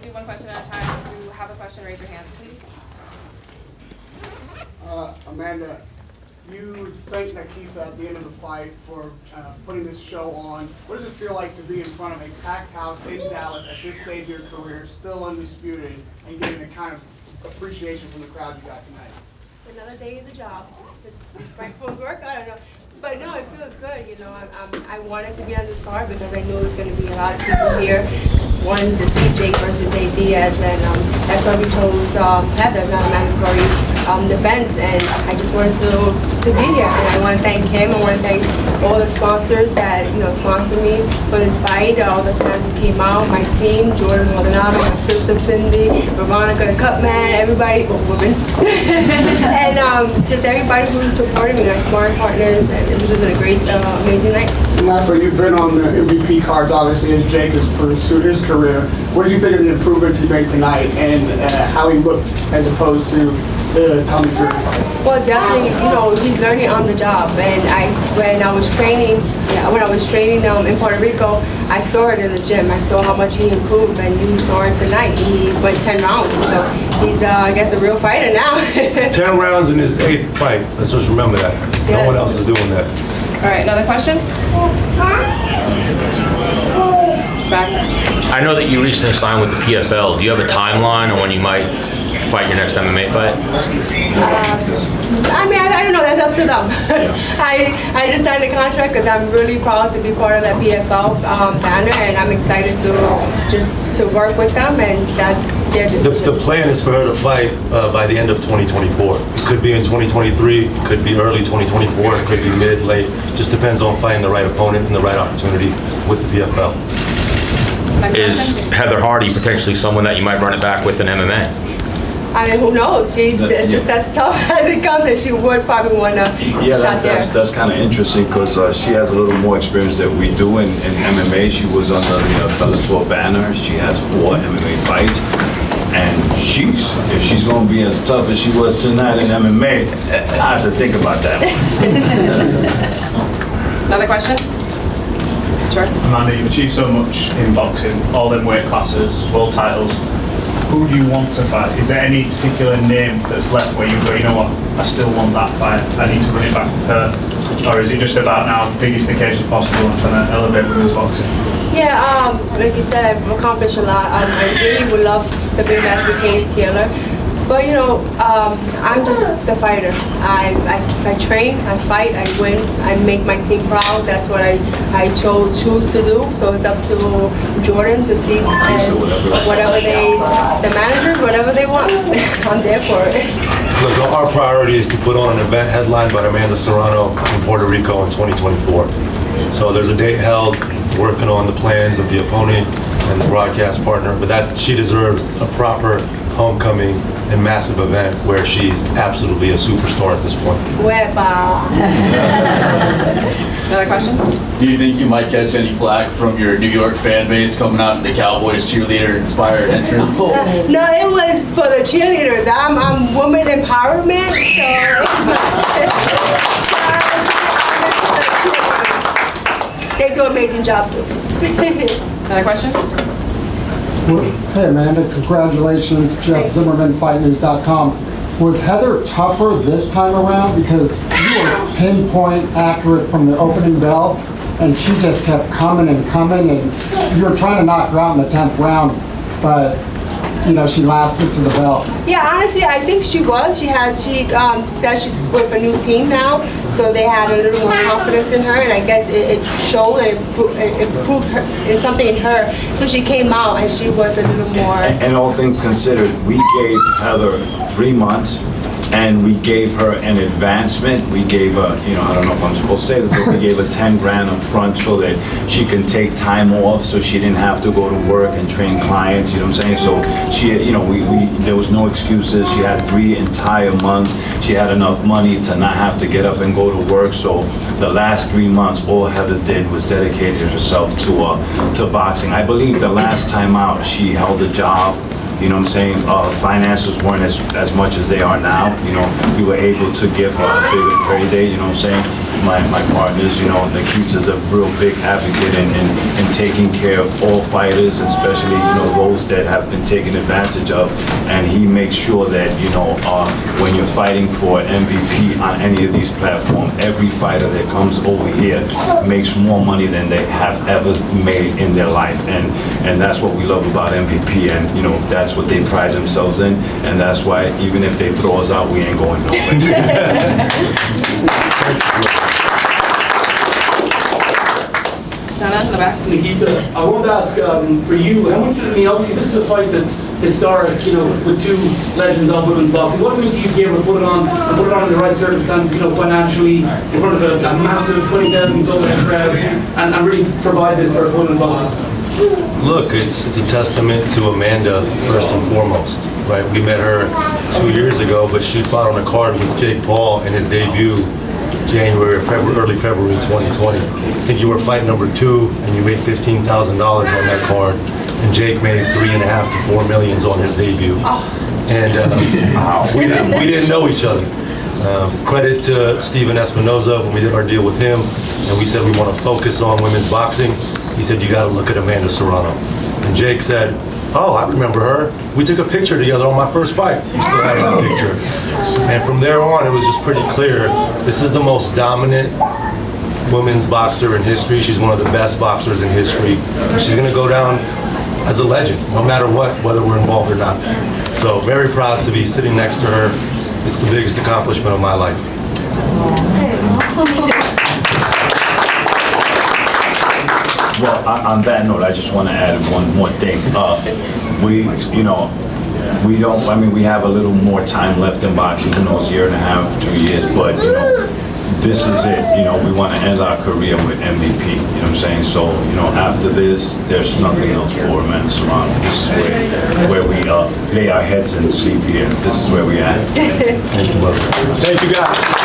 do one question at a time. If you have a question, raise your hand, please. Amanda, you thanked Nakisa at the end of the fight for putting this show on. What does it feel like to be in front of a packed house in Dallas at this stage of your career, still undisputed, and getting the kind of appreciation from the crowd you got tonight? It's another day in the job. Right from work, I don't know. But no, it feels good. You know, I wanted to be on this card because I knew it was going to be a lot of people here wanting to see Jake versus Nate Diaz, and that's why we chose Heather as not a mandatory defense. And I just wanted to be here, and I want to thank him. I want to thank all the sponsors that sponsored me for this fight. All the fans who came out, my team, Jordan Maldonado, my sister Cindy, Veronica, the Cup Man, everybody, women, and just everybody who supported me, my smart partners. And it was just a great, amazing night. And lastly, you've been on the MVP cards, obviously, as Jake has pursued his career. What did you think of the improvements he made tonight and how he looked as opposed to the Tommy Fury fight? Well, definitely, he's learning on the job. And when I was training in Puerto Rico, I saw it in the gym. I saw how much he improved, and you saw it tonight. He went 10 rounds, so he's, I guess, a real fighter now. 10 rounds in his 8th fight. Let's just remember that. Yeah. No one else is doing that. All right, another question? Back. I know that you recently signed with the PFL. Do you have a timeline on when you might fight your next MMA fight? I don't know. That's up to them. I just signed the contract because I'm really proud to be part of that PFL banner, and I'm excited to work with them, and that's their decision. The plan is for her to fight by the end of 2024. It could be in 2023, it could be early 2024, it could be mid, late. Just depends on finding the right opponent and the right opportunity with the PFL. Is Heather Hardy potentially someone that you might run it back with in MMA? I mean, who knows? She's just as tough as it comes, and she would probably want to shot there. That's kind of interesting because she has a little more experience than we do in MMA. She was under the Bellator banner. She has 4 MMA fights. And if she's going to be as tough as she was tonight in MMA, I have to think about that. Another question? Sure. Amanda, you've achieved so much in boxing, all them weight classes, world titles. Who do you want to fight? Is there any particular name that's left where you go, you know what, I still want that fight, I need to run it back with her? Or is it just about now, biggest occasion possible and trying to elevate women's boxing? Yeah, like you said, I've accomplished a lot. I really would love to be a match with Katie Taylor. But I'm just the fighter. I train, I fight, I win, I make my team proud. That's what I choose to do. So it's up to Jordan to see, and whatever the managers, whatever they want, I'm there for it. Look, our priority is to put on an event headlined by Amanda Serrano in Puerto Rico in 2024. So there's a date held, working on the plans of the opponent and the broadcast partner, but she deserves a proper homecoming and massive event where she's absolutely a superstar at this point. Another question? Do you think you might catch any flack from your New York fan base coming out in the Cowboys cheerleader-inspired entrance? No, it was for the cheerleaders. I'm women empowerment, so they do an amazing job too. Another question? Hey Amanda, congratulations. Jeff Zimmerman, FightNews.com. Was Heather tougher this time around because you were pinpoint accurate from the opening bell, and she just kept coming and coming, and you were trying to knock her out in the 10th round, but she lasted to the bell. Yeah, honestly, I think she was. She said she's with a new team now, so they had a little more confidence in her, and I guess it showed and it improved her, something in her. So she came out and she was a little more. And all things considered, we gave Heather 3 months. And we gave her an advancement. We gave her, I don't know if I'm supposed to say this, but we gave her 10 grand up front so that she can take time off, so she didn't have to go to work and train clients. You know what I'm saying? So she, there was no excuses. She had 3 entire months. She had enough money to not have to get up and go to work. So the last 3 months, all Heather did was dedicated herself to boxing. I believe the last time out, she held a job. You know what I'm saying? Finances weren't as much as they are now. We were able to give her a bigger payday, you know what I'm saying? my partners. You know, Nakisa's a real big advocate in taking care of all fighters, especially, you know, those that have been taken advantage of. And he makes sure that, you know, when you're fighting for MVP on any of these platforms, every fighter that comes over here makes more money than they have ever made in their life. And that's what we love about MVP. And, you know, that's what they pride themselves in. And that's why even if they throw us out, we ain't going nowhere. Donna, in the back. Nikita, I wanted to ask for you, how much, I mean, obviously this is a fight that's historic, you know, with two legends of women's boxing. What would you be able to put it on in the right circumstances, you know, financially, in front of a massive 20,000 somewhere crowd, and really provide this for women's boxing? Look, it's a testament to Amanda, first and foremost, right? We met her 2 years ago, but she fought on a card with Jake Paul in his debut, early February 2020. I think you were fight number 2, and you made $15,000 on that card, and Jake made 3.5 to 4 million on his debut. And we didn't know each other. Credit to Steven Espinoza when we did our deal with him, and we said we want to focus on women's boxing. He said, you got to look at Amanda Serrano. And Jake said, oh, I remember her. We took a picture together on my first fight. We still have that picture. And from there on, it was just pretty clear. This is the most dominant women's boxer in history. She's one of the best boxers in history. She's going to go down as a legend, no matter what, whether we're involved or not. So very proud to be sitting next to her. It's the biggest accomplishment of my life. Well, on that note, I just want to add one more thing. We have a little more time left in boxing, who knows, 1.5, 2 years, but, you know, this is it. You know, we want to end our career with MVP, you know what I'm saying? So, you know, after this, there's nothing else for Amanda Serrano. This is where we lay our heads and sleep here. This is where we at. Thank you, brother. Thank you, guys.